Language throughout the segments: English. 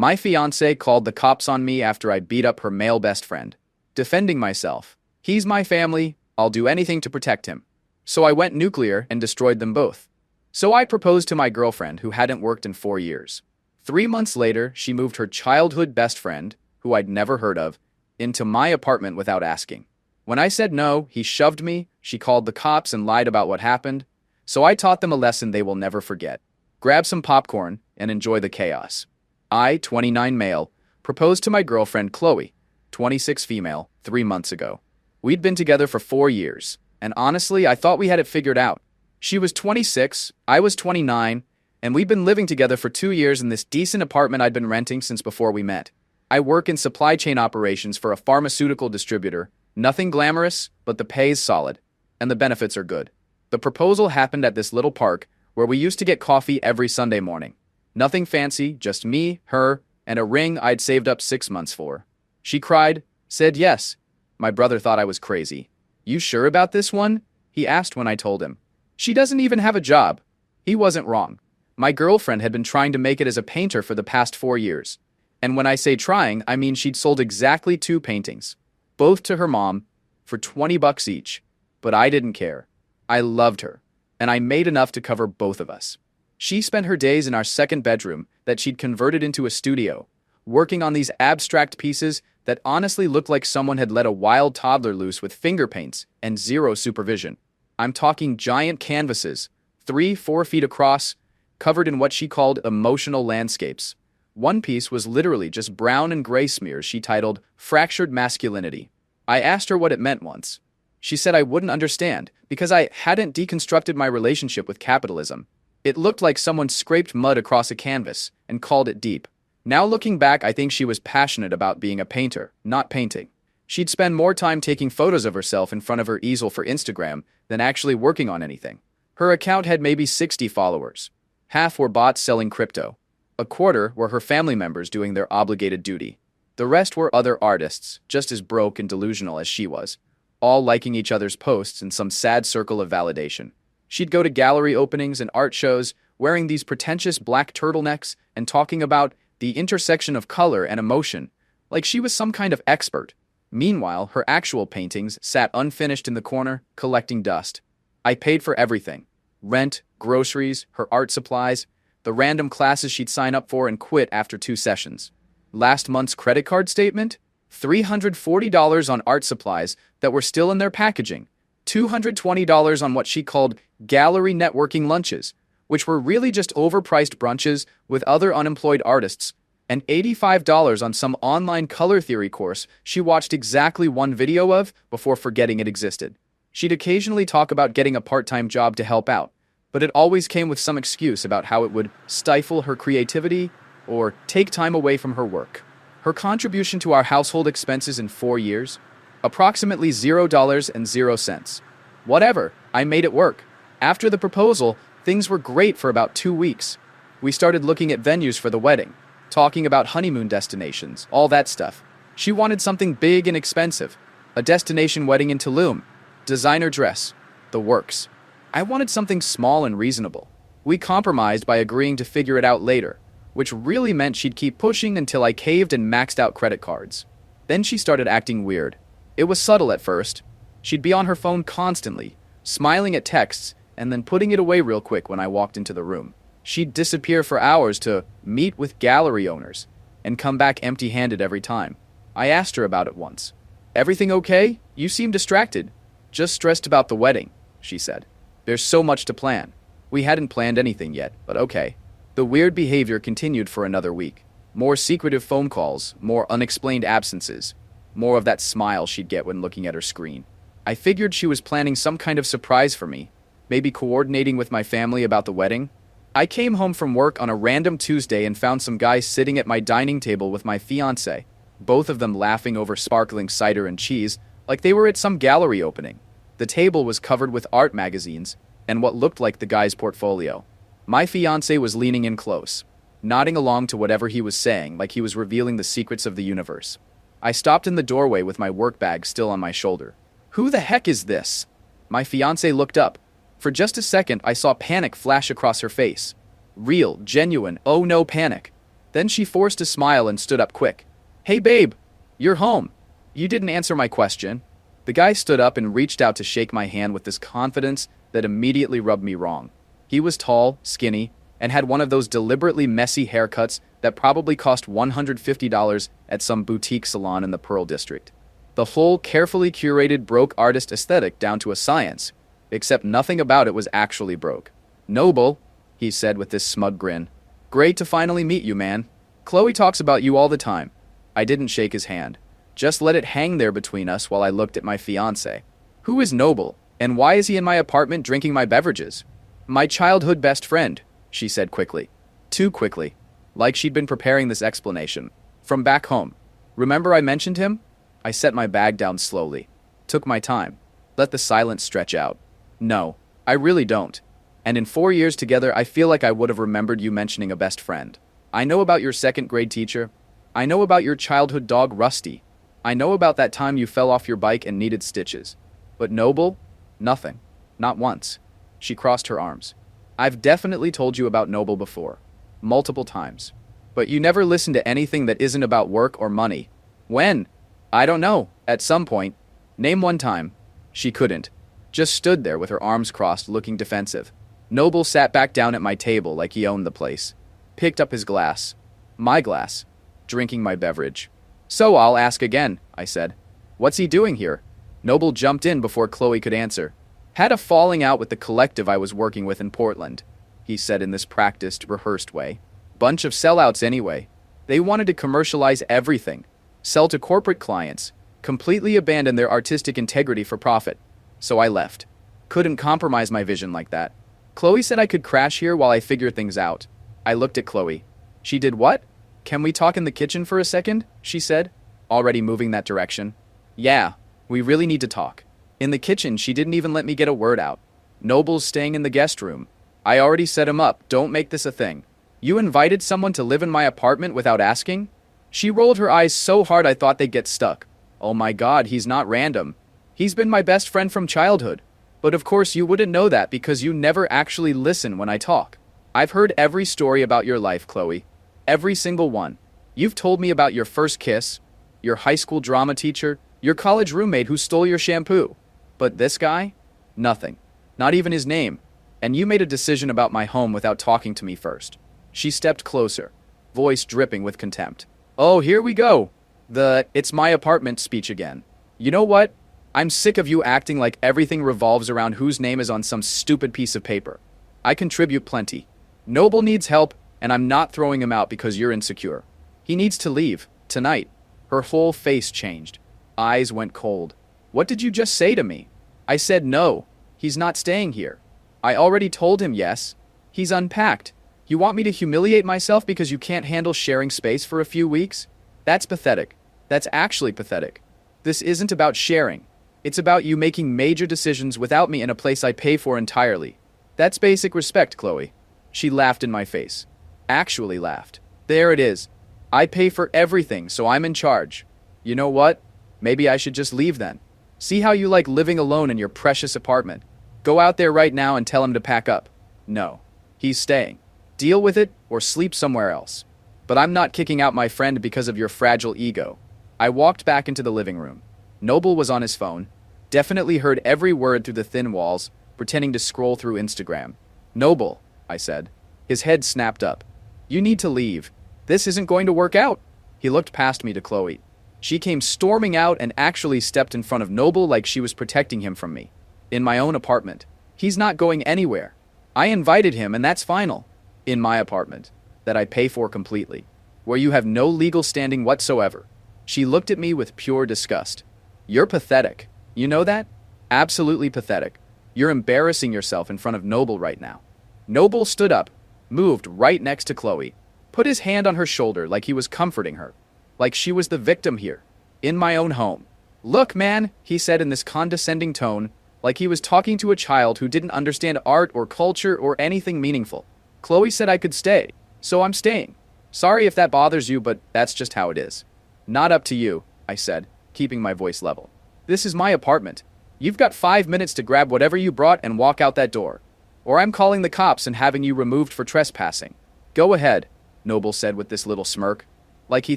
My fiancée called the cops on me after I beat up her male best friend. Defending myself. He's my family, I'll do anything to protect him. So I went nuclear and destroyed them both. So I proposed to my girlfriend who hadn't worked in 4 years. 3 months later, she moved her childhood best friend, who I'd never heard of, into my apartment without asking. When I said no, he shoved me, she called the cops and lied about what happened. So I taught them a lesson they will never forget. Grab some popcorn and enjoy the chaos. I, 29 male, proposed to my girlfriend Chloe, 26 female, 3 months ago. We'd been together for 4 years, and honestly, I thought we had it figured out. She was 26, I was 29, and we'd been living together for 2 years in this decent apartment I'd been renting since before we met. I work in supply chain operations for a pharmaceutical distributor. Nothing glamorous, but the pay's solid, and the benefits are good. The proposal happened at this little park where we used to get coffee every Sunday morning. Nothing fancy, just me, her, and a ring I'd saved up 6 months for. She cried, said yes. My brother thought I was crazy. You sure about this one? He asked when I told him. She doesn't even have a job. He wasn't wrong. My girlfriend had been trying to make it as a painter for the past 4 years. And when I say trying, I mean she'd sold exactly 2 paintings, both to her mom, for $20 each. But I didn't care. I loved her, and I made enough to cover both of us. She spent her days in our second bedroom that she'd converted into a studio, working on these abstract pieces that honestly looked like someone had let a wild toddler loose with finger paints and zero supervision. I'm talking giant canvases, 3-4 feet across, covered in what she called emotional landscapes. One piece was literally just brown and gray smears she titled Fractured Masculinity. I asked her what it meant once. She said I wouldn't understand because I hadn't deconstructed my relationship with capitalism. It looked like someone scraped mud across a canvas and called it deep. Now looking back, I think she was passionate about being a painter, not painting. She'd spend more time taking photos of herself in front of her easel for Instagram than actually working on anything. Her account had maybe 60 followers. Half were bots selling crypto. A quarter were her family members doing their obligated duty. The rest were other artists, just as broke and delusional as she was, all liking each other's posts in some sad circle of validation. She'd go to gallery openings and art shows, wearing these pretentious black turtlenecks and talking about the intersection of color and emotion, like she was some kind of expert. Meanwhile, her actual paintings sat unfinished in the corner, collecting dust. I paid for everything. Rent, groceries, her art supplies, the random classes she'd sign up for and quit after 2 sessions. Last month's credit card statement? $340 on art supplies that were still in their packaging. $220 on what she called gallery networking lunches, which were really just overpriced brunches with other unemployed artists, and $85 on some online color theory course she watched exactly 1 video of before forgetting it existed. She'd occasionally talk about getting a part-time job to help out, but it always came with some excuse about how it would stifle her creativity or take time away from her work. Her contribution to our household expenses in 4 years? Approximately $0.00. Whatever, I made it work. After the proposal, things were great for about 2 weeks. We started looking at venues for the wedding, talking about honeymoon destinations, all that stuff. She wanted something big and expensive, a destination wedding in Tulum, designer dress, the works. I wanted something small and reasonable. We compromised by agreeing to figure it out later, which really meant she'd keep pushing until I caved and maxed out credit cards. Then she started acting weird. It was subtle at first. She'd be on her phone constantly, smiling at texts, and then putting it away real quick when I walked into the room. She'd disappear for hours to meet with gallery owners, and come back empty-handed every time. I asked her about it once. "Everything okay? You seem distracted." "Just stressed about the wedding," she said. "There's so much to plan." We hadn't planned anything yet, but okay. The weird behavior continued for another week. More secretive phone calls, more unexplained absences, more of that smile she'd get when looking at her screen. I figured she was planning some kind of surprise for me, maybe coordinating with my family about the wedding. I came home from work on a random Tuesday and found some guys sitting at my dining table with my fiancée, both of them laughing over sparkling cider and cheese like they were at some gallery opening. The table was covered with art magazines and what looked like the guy's portfolio. My fiancé was leaning in close, nodding along to whatever he was saying like he was revealing the secrets of the universe. I stopped in the doorway with my work bag still on my shoulder. "Who the heck is this?" My fiancé looked up. For just a second, I saw panic flash across her face. Real, genuine, oh no panic. Then she forced a smile and stood up quick. Hey babe, you're home. You didn't answer my question. The guy stood up and reached out to shake my hand with this confidence that immediately rubbed me wrong. He was tall, skinny, and had one of those deliberately messy haircuts that probably cost $150 at some boutique salon in the Pearl District. The whole carefully curated broke artist aesthetic down to a science, except nothing about it was actually broke. Noble, he said with this smug grin. Great to finally meet you, man. Chloe talks about you all the time. I didn't shake his hand. Just let it hang there between us while I looked at my fiancé. Who is Noble, and why is he in my apartment drinking my beverages? My childhood best friend, she said quickly. Too quickly. Like she'd been preparing this explanation. From back home. Remember I mentioned him? I set my bag down slowly. Took my time. Let the silence stretch out. No, I really don't. And in 4 years together, I feel like I would have remembered you mentioning a best friend. I know about your second grade teacher. I know about your childhood dog, Rusty. I know about that time you fell off your bike and needed stitches. But Noble? Nothing. Not once. She crossed her arms. I've definitely told you about Noble before. Multiple times. But you never listen to anything that isn't about work or money. When? I don't know. At some point. Name one time. She couldn't. Just stood there with her arms crossed, looking defensive. Noble sat back down at my table like he owned the place. Picked up his glass. My glass. Drinking my beverage. So I'll ask again, I said. What's he doing here? Noble jumped in before Chloe could answer. Had a falling out with the collective I was working with in Portland, he said in this practiced, rehearsed way. Bunch of sellouts anyway. They wanted to commercialize everything. Sell to corporate clients. Completely abandon their artistic integrity for profit. So I left. Couldn't compromise my vision like that. Chloe said I could crash here while I figure things out. I looked at Chloe. She did what? Can we talk in the kitchen for a second? She said, already moving that direction. Yeah, we really need to talk. In the kitchen, she didn't even let me get a word out. Noble's staying in the guest room. I already set him up. Don't make this a thing. You invited someone to live in my apartment without asking? She rolled her eyes so hard I thought they'd get stuck. Oh my God, he's not random. He's been my best friend from childhood. But of course you wouldn't know that because you never actually listen when I talk. I've heard every story about your life, Chloe. Every single one. You've told me about your first kiss, your high school drama teacher, your college roommate who stole your shampoo. But this guy? Nothing. Not even his name. And you made a decision about my home without talking to me first. She stepped closer, voice dripping with contempt. Oh, here we go. The "it's my apartment" speech again. You know what? I'm sick of you acting like everything revolves around whose name is on some stupid piece of paper. I contribute plenty. Noble needs help, and I'm not throwing him out because you're insecure. He needs to leave, tonight. Her whole face changed. Eyes went cold. What did you just say to me? I said no. He's not staying here. I already told him yes. He's unpacked. You want me to humiliate myself because you can't handle sharing space for a few weeks? That's pathetic. That's actually pathetic. This isn't about sharing. It's about you making major decisions without me in a place I pay for entirely. That's basic respect, Chloe. She laughed in my face. Actually laughed. There it is. I pay for everything, so I'm in charge. You know what? Maybe I should just leave then. See how you like living alone in your precious apartment. Go out there right now and tell him to pack up. No. He's staying. Deal with it or sleep somewhere else. But I'm not kicking out my friend because of your fragile ego. I walked back into the living room. Noble was on his phone. Definitely heard every word through the thin walls, pretending to scroll through Instagram. Noble, I said. His head snapped up. You need to leave. This isn't going to work out. He looked past me to Chloe. She came storming out and actually stepped in front of Noble like she was protecting him from me. In my own apartment. He's not going anywhere. I invited him and that's final. In my apartment. That I pay for completely. Where you have no legal standing whatsoever. She looked at me with pure disgust. You're pathetic. You know that? Absolutely pathetic. You're embarrassing yourself in front of Noble right now. Noble stood up, moved right next to Chloe, put his hand on her shoulder like he was comforting her. Like she was the victim here. In my own home. Look, man, he said in this condescending tone, like he was talking to a child who didn't understand art or culture or anything meaningful. Chloe said I could stay, so I'm staying. Sorry if that bothers you, but that's just how it is. Not up to you, I said, keeping my voice level. This is my apartment. You've got 5 minutes to grab whatever you brought and walk out that door. Or I'm calling the cops and having you removed for trespassing. Go ahead. Noble said with this little smirk. Like he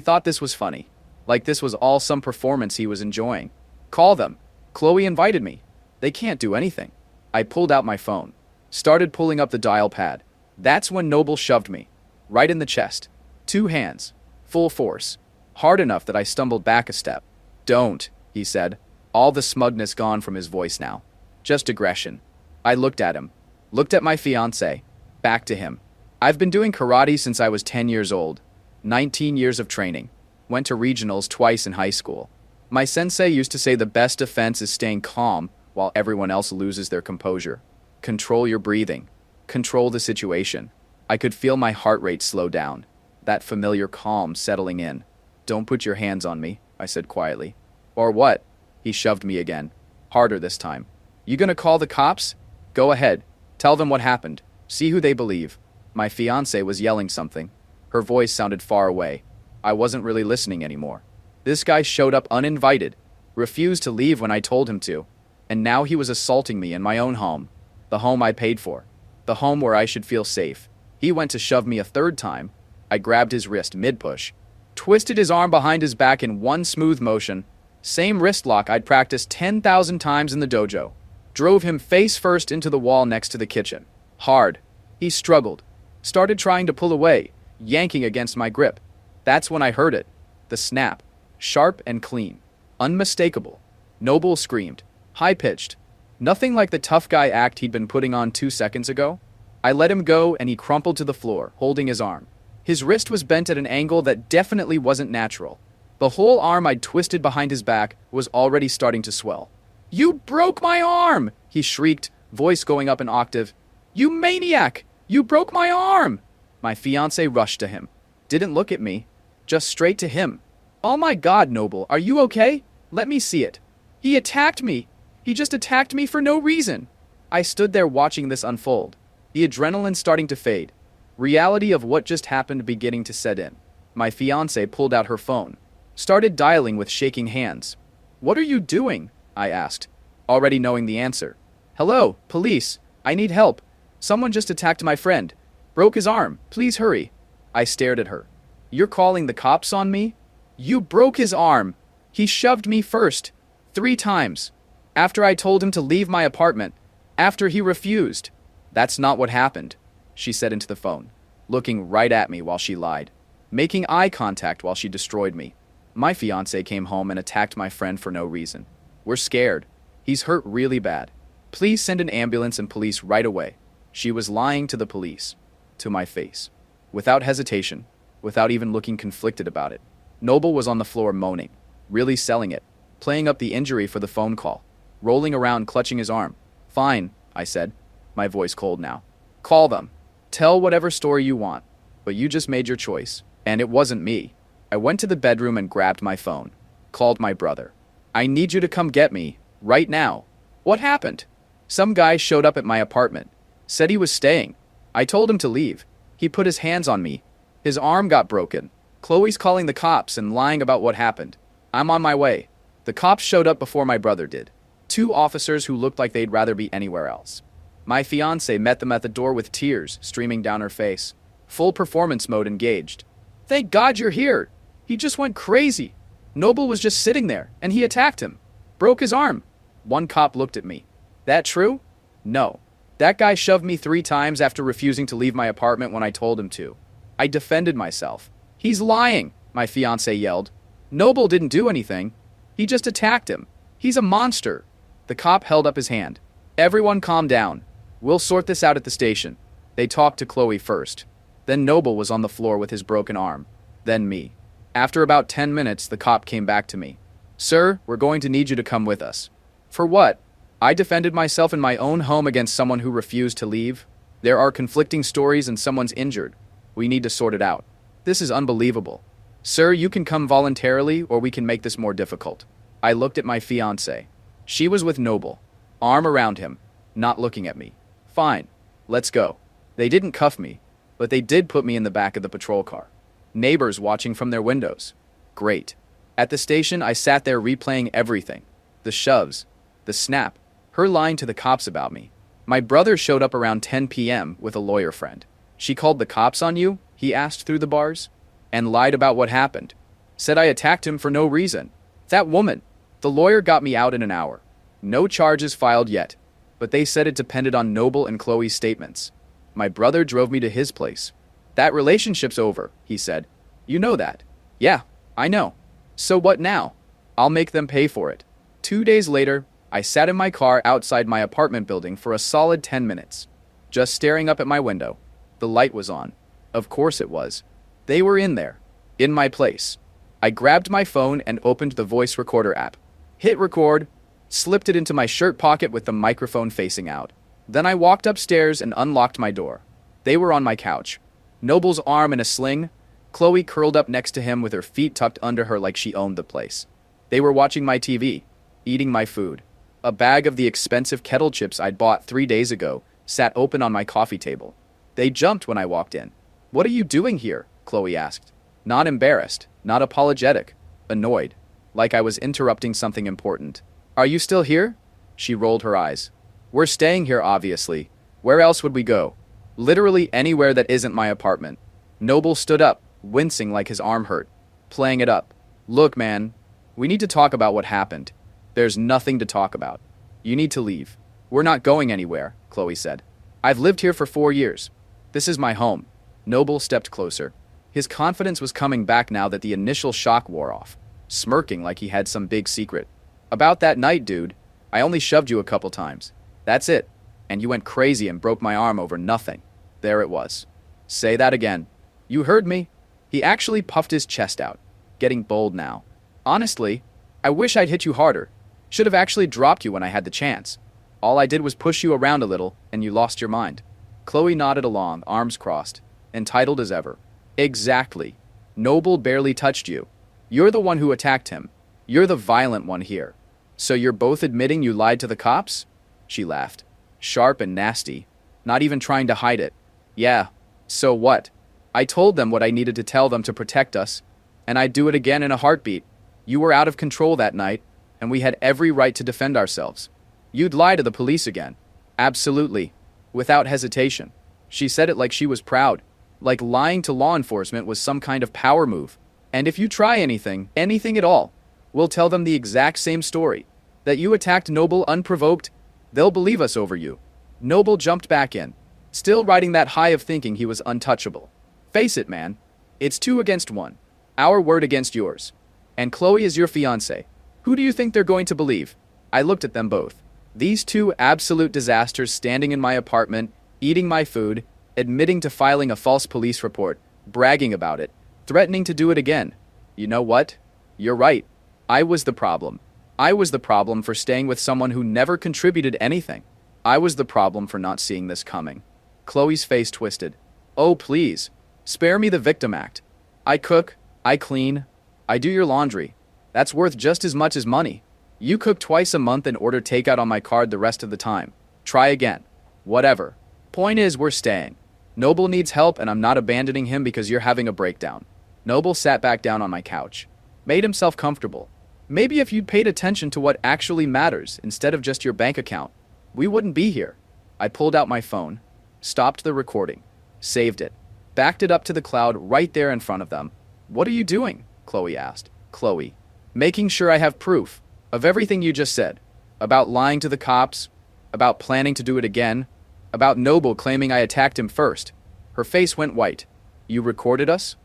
thought this was funny. Like this was all some performance he was enjoying. Call them. Chloe invited me. They can't do anything. I pulled out my phone. Started pulling up the dial pad. That's when Noble shoved me. Right in the chest. 2 hands. Full force. Hard enough that I stumbled back a step. Don't, he said. All the smugness gone from his voice now. Just aggression. I looked at him. Looked at my fiancé. Back to him. I've been doing karate since I was 10 years old. 19 years of training. Went to regionals twice in high school. My sensei used to say the best defense is staying calm while everyone else loses their composure. Control your breathing. Control the situation. I could feel my heart rate slow down. That familiar calm settling in. Don't put your hands on me, I said quietly. Or what? He shoved me again. Harder this time. You gonna call the cops? Go ahead. Tell them what happened. See who they believe. My fiancée was yelling something. Her voice sounded far away. I wasn't really listening anymore. This guy showed up uninvited, refused to leave when I told him to, and now he was assaulting me in my own home. The home I paid for. The home where I should feel safe. He went to shove me a third time. I grabbed his wrist mid-push, twisted his arm behind his back in one smooth motion, same wrist lock I'd practiced 10,000 times in the dojo. Drove him face first into the wall next to the kitchen. Hard. He struggled. Started trying to pull away, yanking against my grip. That's when I heard it. The snap. Sharp and clean. Unmistakable. Noble screamed. High-pitched. Nothing like the tough guy act he'd been putting on 2 seconds ago. I let him go and he crumpled to the floor, holding his arm. His wrist was bent at an angle that definitely wasn't natural. The whole arm I'd twisted behind his back was already starting to swell. You broke my arm! He shrieked, voice going up an octave. You maniac! You broke my arm! My fiancé rushed to him. Didn't look at me. Just straight to him. Oh my God, Noble, are you okay? Let me see it. He attacked me. He just attacked me for no reason. I stood there watching this unfold. The adrenaline starting to fade. Reality of what just happened beginning to set in. My fiancée pulled out her phone. Started dialing with shaking hands. What are you doing? I asked, already knowing the answer. Hello, police. I need help. Someone just attacked my friend. Broke his arm. Please hurry. I stared at her. You're calling the cops on me? You broke his arm. He shoved me first. 3 times. After I told him to leave my apartment. After he refused. That's not what happened, she said into the phone, looking right at me while she lied, making eye contact while she destroyed me. My fiancé came home and attacked my friend for no reason. We're scared. He's hurt really bad. Please send an ambulance and police right away. She was lying to the police. To my face. Without hesitation. Without even looking conflicted about it. Noble was on the floor moaning. Really selling it. Playing up the injury for the phone call. Rolling around clutching his arm. Fine, I said. My voice cold now. Call them. Tell whatever story you want. But you just made your choice. And it wasn't me. I went to the bedroom and grabbed my phone. Called my brother. I need you to come get me. Right now. What happened? Some guy showed up at my apartment. Said he was staying. I told him to leave. He put his hands on me. His arm got broken. Chloe's calling the cops and lying about what happened. I'm on my way. The cops showed up before my brother did. 2 officers who looked like they'd rather be anywhere else. My fiancé met them at the door with tears streaming down her face. Full performance mode engaged. Thank God you're here. He just went crazy. Noble was just sitting there, and he attacked him. Broke his arm. One cop looked at me. That true? No. That guy shoved me 3 times after refusing to leave my apartment when I told him to. I defended myself. He's lying, my fiancé yelled. Noble didn't do anything. He just attacked him. He's a monster. The cop held up his hand. Everyone calm down. We'll sort this out at the station. They talked to Chloe first. Then Noble was on the floor with his broken arm. Then me. After about 10 minutes, the cop came back to me. Sir, we're going to need you to come with us. For what? I defended myself in my own home against someone who refused to leave. There are conflicting stories and someone's injured. We need to sort it out. This is unbelievable. Sir, you can come voluntarily or we can make this more difficult. I looked at my fiancée. She was with Noble. Arm around him. Not looking at me. Fine. Let's go. They didn't cuff me, but they did put me in the back of the patrol car. Neighbors watching from their windows. Great. At the station, I sat there replaying everything. The shoves. The snap. Her lying to the cops about me. My brother showed up around 10 p.m. with a lawyer friend. She called the cops on you? he asked through the bars, and lied about what happened. Said I attacked him for no reason. That woman. The lawyer got me out in an hour. No charges filed yet, but they said it depended on Noble and Chloe's statements. My brother drove me to his place. That relationship's over, he said. You know that. Yeah, I know. So what now? I'll make them pay for it. 2 days later, I sat in my car outside my apartment building for a solid 10 minutes, just staring up at my window. The light was on. Of course it was. They were in there, in my place. I grabbed my phone and opened the voice recorder app. Hit record, slipped it into my shirt pocket with the microphone facing out. Then I walked upstairs and unlocked my door. They were on my couch. Noble's arm in a sling, Chloe curled up next to him with her feet tucked under her like she owned the place. They were watching my TV, eating my food. A bag of the expensive kettle chips I'd bought 3 days ago sat open on my coffee table. They jumped when I walked in. What are you doing here? Chloe asked. Not embarrassed, not apologetic, annoyed, like I was interrupting something important. Are you still here? She rolled her eyes. We're staying here, obviously. Where else would we go? Literally anywhere that isn't my apartment. Noble stood up, wincing like his arm hurt, playing it up. Look, man, we need to talk about what happened. There's nothing to talk about. You need to leave. We're not going anywhere, Chloe said. I've lived here for 4 years. This is my home. Noble stepped closer. His confidence was coming back now that the initial shock wore off, smirking like he had some big secret. About that night, dude, I only shoved you a couple times. That's it. And you went crazy and broke my arm over nothing. There it was. Say that again. You heard me. He actually puffed his chest out, getting bold now. Honestly, I wish I'd hit you harder. Should have actually dropped you when I had the chance. All I did was push you around a little, and you lost your mind. Chloe nodded along, arms crossed, entitled as ever. Exactly. Noble barely touched you. You're the one who attacked him. You're the violent one here. So you're both admitting you lied to the cops? She laughed. Sharp and nasty. Not even trying to hide it. Yeah. So what? I told them what I needed to tell them to protect us, and I'd do it again in a heartbeat. You were out of control that night, and we had every right to defend ourselves. You'd lie to the police again. Absolutely. Without hesitation. She said it like she was proud. Like lying to law enforcement was some kind of power move. And if you try anything at all, we'll tell them the exact same story. That you attacked Noble unprovoked, they'll believe us over you. Noble jumped back in, still riding that high of thinking he was untouchable. Face it, man. It's 2 against 1. Our word against yours. And Chloe is your fiancée. Who do you think they're going to believe? I looked at them both. These 2 absolute disasters standing in my apartment, eating my food, admitting to filing a false police report, bragging about it, threatening to do it again. You know what? You're right. I was the problem. I was the problem for staying with someone who never contributed anything. I was the problem for not seeing this coming. Chloe's face twisted. Oh, please. Spare me the victim act. I cook, I clean, I do your laundry. That's worth just as much as money. You cook twice a month and order takeout on my card the rest of the time. Try again. Whatever. Point is, we're staying. Noble needs help, and I'm not abandoning him because you're having a breakdown. Noble sat back down on my couch, made himself comfortable. Maybe if you'd paid attention to what actually matters instead of just your bank account, we wouldn't be here. I pulled out my phone, stopped the recording, saved it, backed it up to the cloud right there in front of them. What are you doing? Chloe asked. Chloe. Making sure I have proof of everything you just said. About lying to the cops, about planning to do it again, about Noble claiming I attacked him first. Her face went white. You recorded us?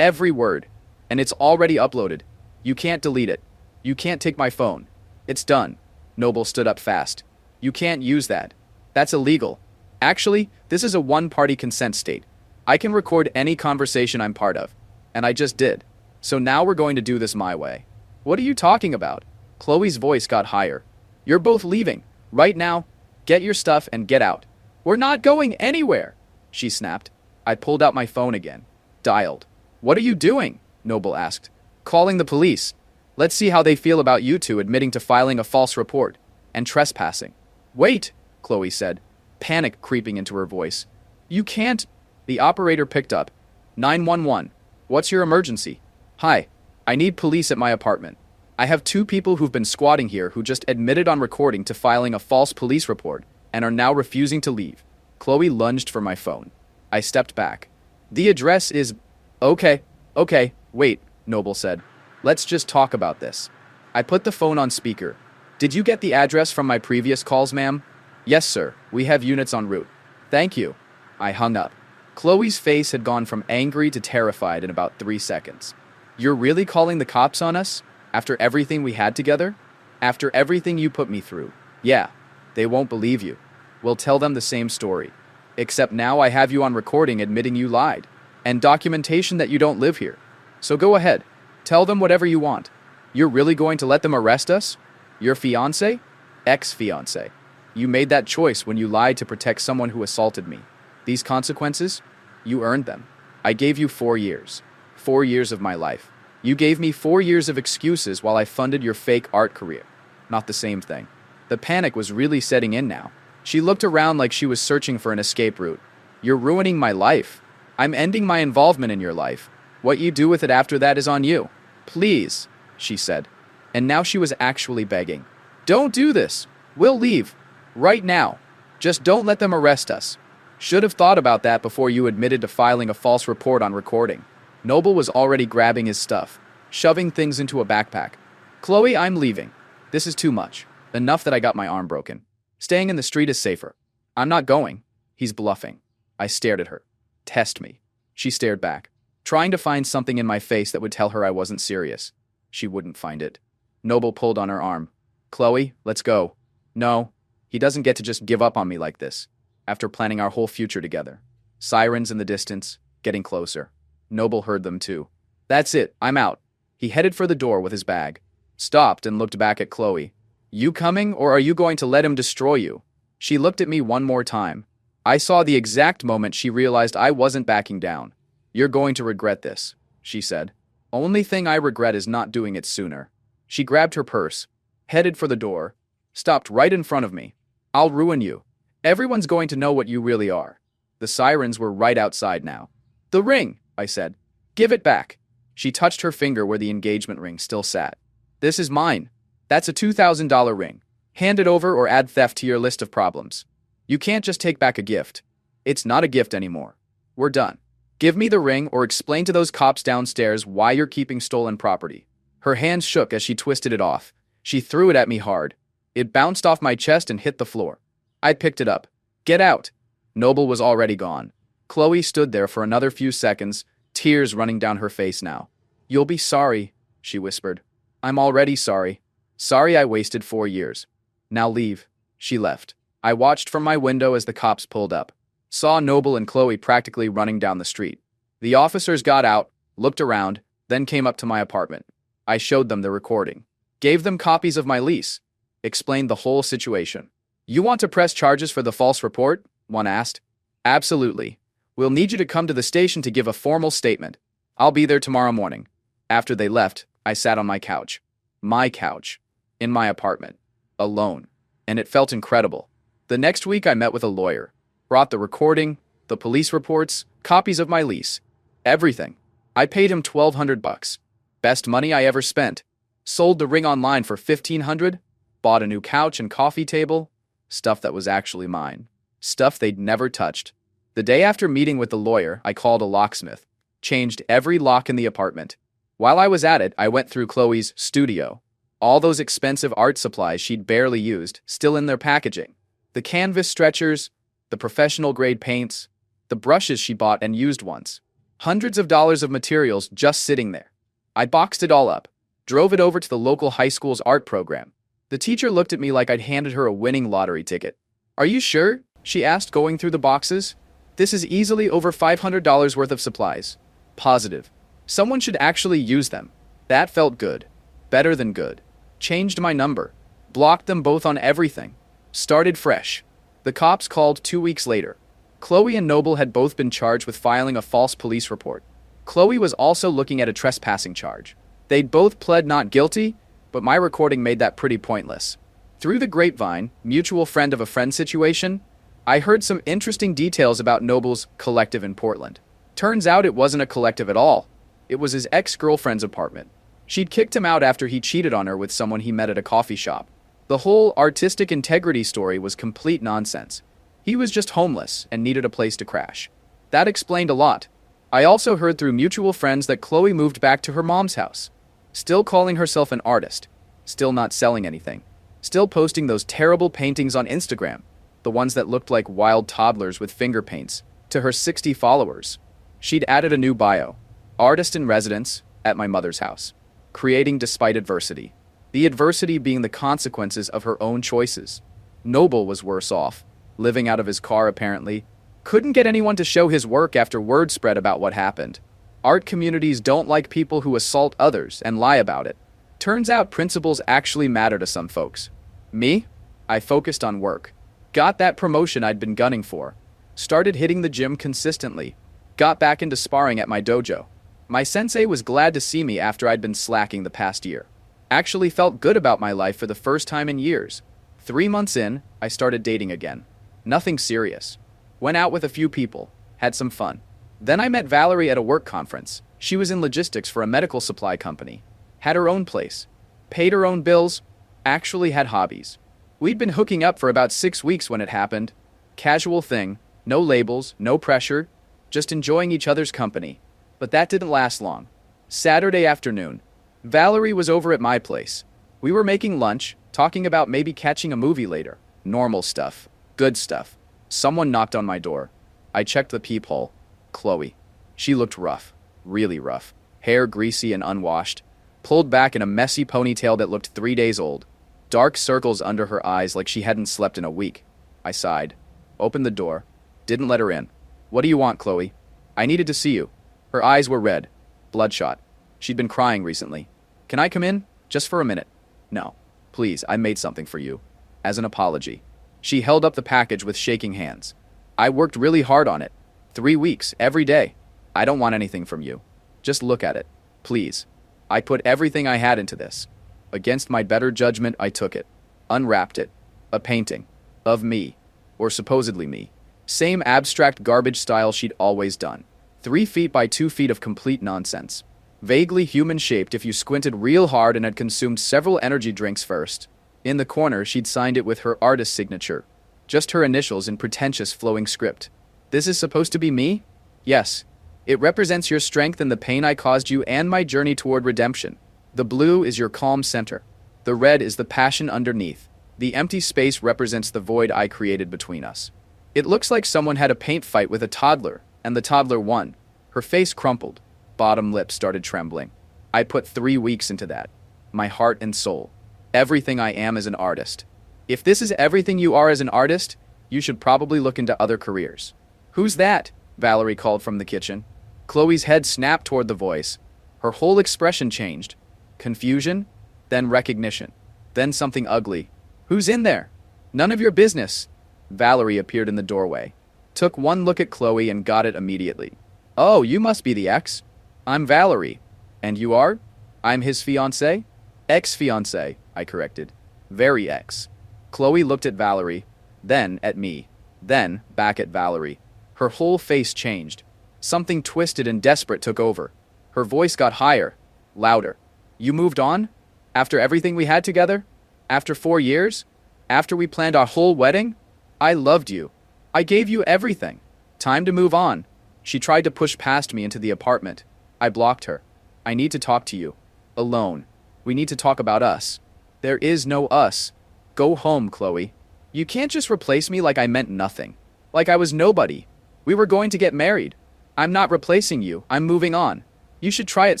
Every word. And it's already uploaded. You can't delete it. You can't take my phone. It's done. Noble stood up fast. You can't use that. That's illegal. Actually, this is a one-party consent state. I can record any conversation I'm part of. And I just did. So now we're going to do this my way. What are you talking about? Chloe's voice got higher. You're both leaving. Right now. Get your stuff and get out. We're not going anywhere, she snapped. I pulled out my phone again. Dialed. What are you doing? Noble asked. Calling the police. Let's see how they feel about you 2 admitting to filing a false report and trespassing. Wait, Chloe said, panic creeping into her voice. You can't. The operator picked up. 911. What's your emergency? Hi. I need police at my apartment. I have 2 people who've been squatting here who just admitted on recording to filing a false police report and are now refusing to leave. Chloe lunged for my phone. I stepped back. The address is... Okay, okay, wait, Noble said. Let's just talk about this. I put the phone on speaker. Did you get the address from my previous calls, ma'am? Yes, sir. We have units en route. Thank you. I hung up. Chloe's face had gone from angry to terrified in about 3 seconds. You're really calling the cops on us? After everything we had together? After everything you put me through? Yeah, they won't believe you. We'll tell them the same story. Except now I have you on recording admitting you lied. And documentation that you don't live here. So go ahead. Tell them whatever you want. You're really going to let them arrest us? Your fiancé? Ex-fiancé. You made that choice when you lied to protect someone who assaulted me. These consequences? You earned them. I gave you 4 years. 4 years of my life. You gave me 4 years of excuses while I funded your fake art career. Not the same thing. The panic was really setting in now. She looked around like she was searching for an escape route. You're ruining my life. I'm ending my involvement in your life. What you do with it after that is on you. Please, she said. And now she was actually begging. Don't do this. We'll leave. Right now. Just don't let them arrest us. Should have thought about that before you admitted to filing a false report on recording. Noble was already grabbing his stuff, shoving things into a backpack. Chloe, I'm leaving. This is too much. Enough that I got my arm broken. Staying in the street is safer. I'm not going. He's bluffing. I stared at her. Test me. She stared back, trying to find something in my face that would tell her I wasn't serious. She wouldn't find it. Noble pulled on her arm. Chloe, let's go. No, he doesn't get to just give up on me like this. After planning our whole future together. Sirens in the distance, getting closer. Noble heard them too. That's it, I'm out. He headed for the door with his bag. Stopped and looked back at Chloe. You coming, or are you going to let him destroy you? She looked at me one more time. I saw the exact moment she realized I wasn't backing down. You're going to regret this, she said. Only thing I regret is not doing it sooner. She grabbed her purse, headed for the door, stopped right in front of me. I'll ruin you. Everyone's going to know what you really are. The sirens were right outside now. The ring, I said. Give it back. She touched her finger where the engagement ring still sat. This is mine. That's a $2,000 ring. Hand it over or add theft to your list of problems. You can't just take back a gift. It's not a gift anymore. We're done. Give me the ring or explain to those cops downstairs why you're keeping stolen property. Her hands shook as she twisted it off. She threw it at me hard. It bounced off my chest and hit the floor. I picked it up. Get out. Noble was already gone. Chloe stood there for another few seconds, tears running down her face now. You'll be sorry, she whispered. I'm already sorry. Sorry I wasted 4 years. Now leave. She left. I watched from my window as the cops pulled up. Saw Noble and Chloe practically running down the street. The officers got out, looked around, then came up to my apartment. I showed them the recording. Gave them copies of my lease. Explained the whole situation. You want to press charges for the false report? One asked. Absolutely. We'll need you to come to the station to give a formal statement. I'll be there tomorrow morning. After they left, I sat on my couch. My couch. In my apartment. Alone. And it felt incredible. The next week I met with a lawyer. Brought the recording, the police reports, copies of my lease. Everything. I paid him $1,200. Best money I ever spent. Sold the ring online for $1,500. Bought a new couch and coffee table. Stuff that was actually mine. Stuff they'd never touched. The day after meeting with the lawyer, I called a locksmith. Changed every lock in the apartment. While I was at it, I went through Chloe's studio. All those expensive art supplies she'd barely used, still in their packaging. The canvas stretchers, the professional-grade paints, the brushes she bought and used once. Hundreds of dollars of materials just sitting there. I boxed it all up. Drove it over to the local high school's art program. The teacher looked at me like I'd handed her a winning lottery ticket. Are you sure? She asked, going through the boxes. This is easily over $500 worth of supplies. Positive. Someone should actually use them. That felt good. Better than good. Changed my number. Blocked them both on everything. Started fresh. The cops called 2 weeks later. Chloe and Noble had both been charged with filing a false police report. Chloe was also looking at a trespassing charge. They'd both pled not guilty, but my recording made that pretty pointless. Through the grapevine, mutual friend of a friend situation, I heard some interesting details about Noble's collective in Portland. Turns out it wasn't a collective at all. It was his ex-girlfriend's apartment. She'd kicked him out after he cheated on her with someone he met at a coffee shop. The whole artistic integrity story was complete nonsense. He was just homeless and needed a place to crash. That explained a lot. I also heard through mutual friends that Chloe moved back to her mom's house, still calling herself an artist, still not selling anything, still posting those terrible paintings on Instagram, the ones that looked like wild toddlers with finger paints, to her 60 followers. She'd added a new bio, artist in residence at my mother's house, creating despite adversity. The adversity being the consequences of her own choices. Noble was worse off, living out of his car apparently. Couldn't get anyone to show his work after word spread about what happened. Art communities don't like people who assault others and lie about it. Turns out principles actually matter to some folks. Me? I focused on work. Got that promotion I'd been gunning for. Started hitting the gym consistently. Got back into sparring at my dojo. My sensei was glad to see me after I'd been slacking the past year. Actually felt good about my life for the first time in years. 3 months in, I started dating again. Nothing serious. Went out with a few people. Had some fun. Then I met Valerie at a work conference. She was in logistics for a medical supply company. Had her own place. Paid her own bills. Actually had hobbies. We'd been hooking up for about 6 weeks when it happened. Casual thing. No labels, no pressure. Just enjoying each other's company. But that didn't last long. Saturday afternoon. Valerie was over at my place. We were making lunch, talking about maybe catching a movie later. Normal stuff. Good stuff. Someone knocked on my door. I checked the peephole. Chloe. She looked rough. Really rough. Hair greasy and unwashed. Pulled back in a messy ponytail that looked 3 days old. Dark circles under her eyes like she hadn't slept in a week. I sighed. Opened the door. Didn't let her in. What do you want, Chloe? I needed to see you. Her eyes were red. Bloodshot. She'd been crying recently. Can I come in? Just for a minute. No. Please, I made something for you. As an apology. She held up the package with shaking hands. I worked really hard on it. 3 weeks, every day. I don't want anything from you. Just look at it. Please. I put everything I had into this. Against my better judgment, I took it. Unwrapped it. A painting. Of me. Or supposedly me. Same abstract garbage style she'd always done. 3 feet by 2 feet of complete nonsense. Vaguely human-shaped if you squinted real hard and had consumed several energy drinks first. In the corner, she'd signed it with her artist signature. Just her initials in pretentious flowing script. This is supposed to be me? Yes. It represents your strength and the pain I caused you and my journey toward redemption. The blue is your calm center. The red is the passion underneath. The empty space represents the void I created between us. It looks like someone had a paint fight with a toddler, and the toddler won. Her face crumpled. Bottom lip started trembling. I put 3 weeks into that. My heart and soul. Everything I am as an artist. If this is everything you are as an artist, you should probably look into other careers. Who's that? Valerie called from the kitchen. Chloe's head snapped toward the voice. Her whole expression changed. Confusion, then recognition, then something ugly. Who's in there? None of your business. Valerie appeared in the doorway. Took one look at Chloe and got it immediately. Oh, you must be the ex. I'm Valerie. And you are? I'm his fiancée? Ex-fiancée, I corrected. Very ex. Chloe looked at Valerie, then at me, then back at Valerie. Her whole face changed. Something twisted and desperate took over. Her voice got higher, louder. You moved on? After everything we had together? After 4 years? After we planned our whole wedding? I loved you. I gave you everything. Time to move on. She tried to push past me into the apartment. I blocked her. I need to talk to you. Alone. We need to talk about us. There is no us. Go home, Chloe. You can't just replace me like I meant nothing. Like I was nobody. We were going to get married. I'm not replacing you. I'm moving on. You should try it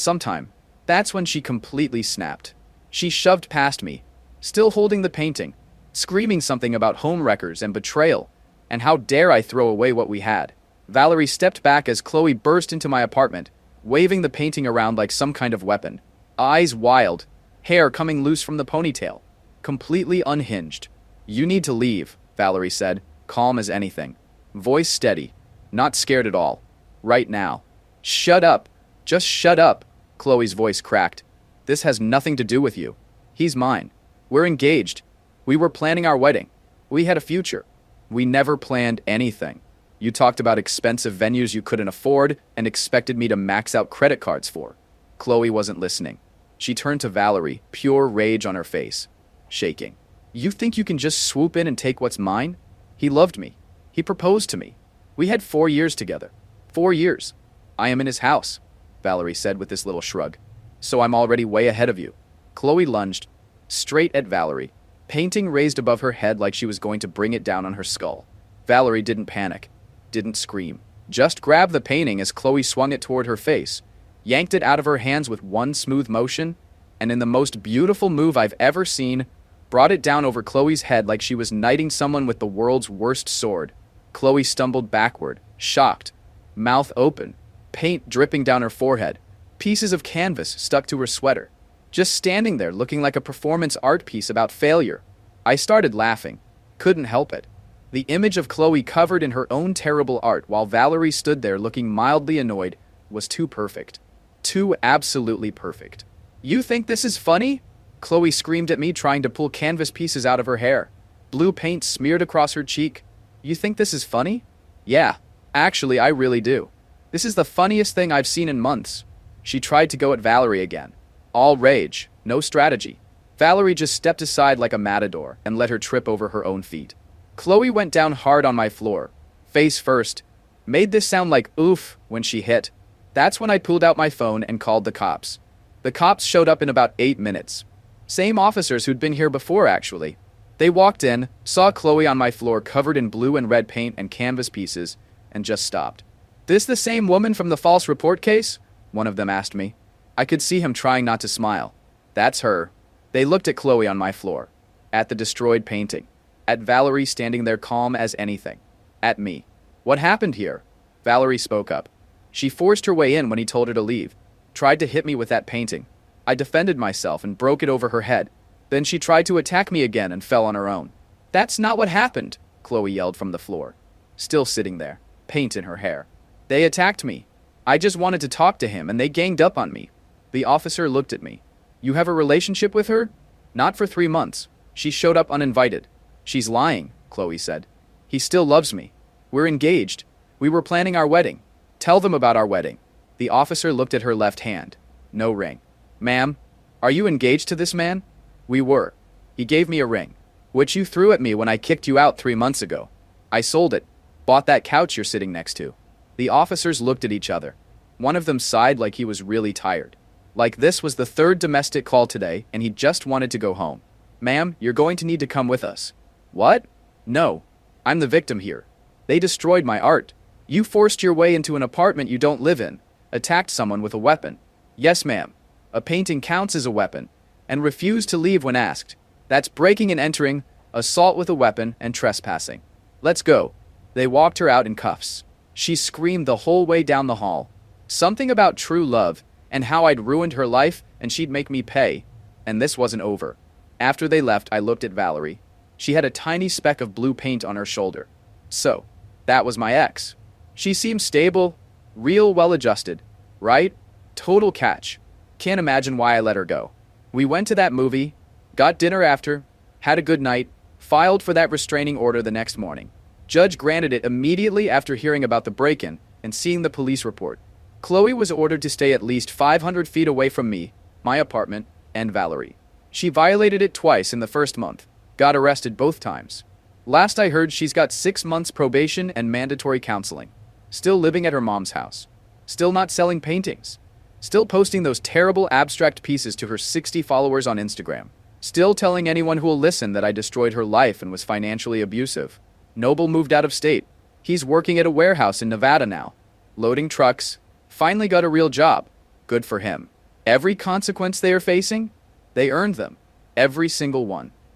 sometime. That's when she completely snapped. She shoved past me, still holding the painting, screaming something about homewreckers and betrayal, and how dare I throw away what we had. Valerie stepped back as Chloe burst into my apartment, waving the painting around like some kind of weapon. Eyes wild, hair coming loose from the ponytail, completely unhinged. You need to leave, Valerie said, calm as anything. Voice steady, not scared at all. Right now. Shut up. Just shut up. Chloe's voice cracked. This has nothing to do with you. He's mine. We're engaged. We were planning our wedding. We had a future. We never planned anything. You talked about expensive venues you couldn't afford and expected me to max out credit cards for. Chloe wasn't listening. She turned to Valerie, pure rage on her face, shaking. You think you can just swoop in and take what's mine? He loved me. He proposed to me. We had 4 years together. 4 years. I am in his house, Valerie said with this little shrug. So I'm already way ahead of you. Chloe lunged straight at Valerie, painting raised above her head like she was going to bring it down on her skull. Valerie didn't panic, didn't scream. Just grabbed the painting as Chloe swung it toward her face, yanked it out of her hands with one smooth motion, and in the most beautiful move I've ever seen, brought it down over Chloe's head like she was knighting someone with the world's worst sword. Chloe stumbled backward, shocked, mouth open, paint dripping down her forehead, pieces of canvas stuck to her sweater. Just standing there looking like a performance art piece about failure. I started laughing. Couldn't help it. The image of Chloe covered in her own terrible art while Valerie stood there looking mildly annoyed was too perfect. Too absolutely perfect. You think this is funny? Chloe screamed at me, trying to pull canvas pieces out of her hair. Blue paint smeared across her cheek. You think this is funny? Yeah, actually I really do. This is the funniest thing I've seen in months. She tried to go at Valerie again. All rage, no strategy. Valerie just stepped aside like a matador and let her trip over her own feet. Chloe went down hard on my floor, face first. Made this sound like oof when she hit. That's when I pulled out my phone and called the cops. The cops showed up in about 8 minutes. Same officers who'd been here before, actually. They walked in, saw Chloe on my floor covered in blue and red paint and canvas pieces, and just stopped. This the same woman from the false report case? One of them asked me. I could see him trying not to smile. That's her. They looked at Chloe on my floor, at the destroyed painting, at Valerie standing there calm as anything, at me. What happened here? Valerie spoke up. She forced her way in when he told her to leave, tried to hit me with that painting. I defended myself and broke it over her head. Then she tried to attack me again and fell on her own. That's not what happened, Chloe yelled from the floor, still sitting there, paint in her hair. They attacked me. I just wanted to talk to him and they ganged up on me. The officer looked at me. You have a relationship with her? Not for 3 months. She showed up uninvited. She's lying, Chloe said. He still loves me. We're engaged. We were planning our wedding. Tell them about our wedding. The officer looked at her left hand. No ring. Ma'am, are you engaged to this man? We were. He gave me a ring, which you threw at me when I kicked you out 3 months ago. I sold it. Bought that couch you're sitting next to. The officers looked at each other. One of them sighed like he was really tired. Like this was the 3rd domestic call today and he just wanted to go home. Ma'am, you're going to need to come with us. What? No. I'm the victim here. They destroyed my art. You forced your way into an apartment you don't live in. Attacked someone with a weapon. Yes, ma'am. A painting counts as a weapon. And refused to leave when asked. That's breaking and entering, assault with a weapon, and trespassing. Let's go. They walked her out in cuffs. She screamed the whole way down the hall. Something about true love, and how I'd ruined her life, and she'd make me pay. And this wasn't over. After they left, I looked at Valerie. She had a tiny speck of blue paint on her shoulder. So, that was my ex. She seemed stable, real well-adjusted, right? Total catch. Can't imagine why I let her go. We went to that movie, got dinner after, had a good night, filed for that restraining order the next morning. Judge granted it immediately after hearing about the break-in and seeing the police report. Chloe was ordered to stay at least 500 feet away from me, my apartment, and Valerie. She violated it twice in the first month, got arrested both times. Last I heard, she's got 6 months probation and mandatory counseling. Still living at her mom's house. Still not selling paintings. Still posting those terrible abstract pieces to her 60 followers on Instagram. Still telling anyone who will listen that I destroyed her life and was financially abusive. Noble moved out of state. He's working at a warehouse in Nevada now. Loading trucks. Finally got a real job. Good for him. Every consequence they are facing, they earned them. Every single one.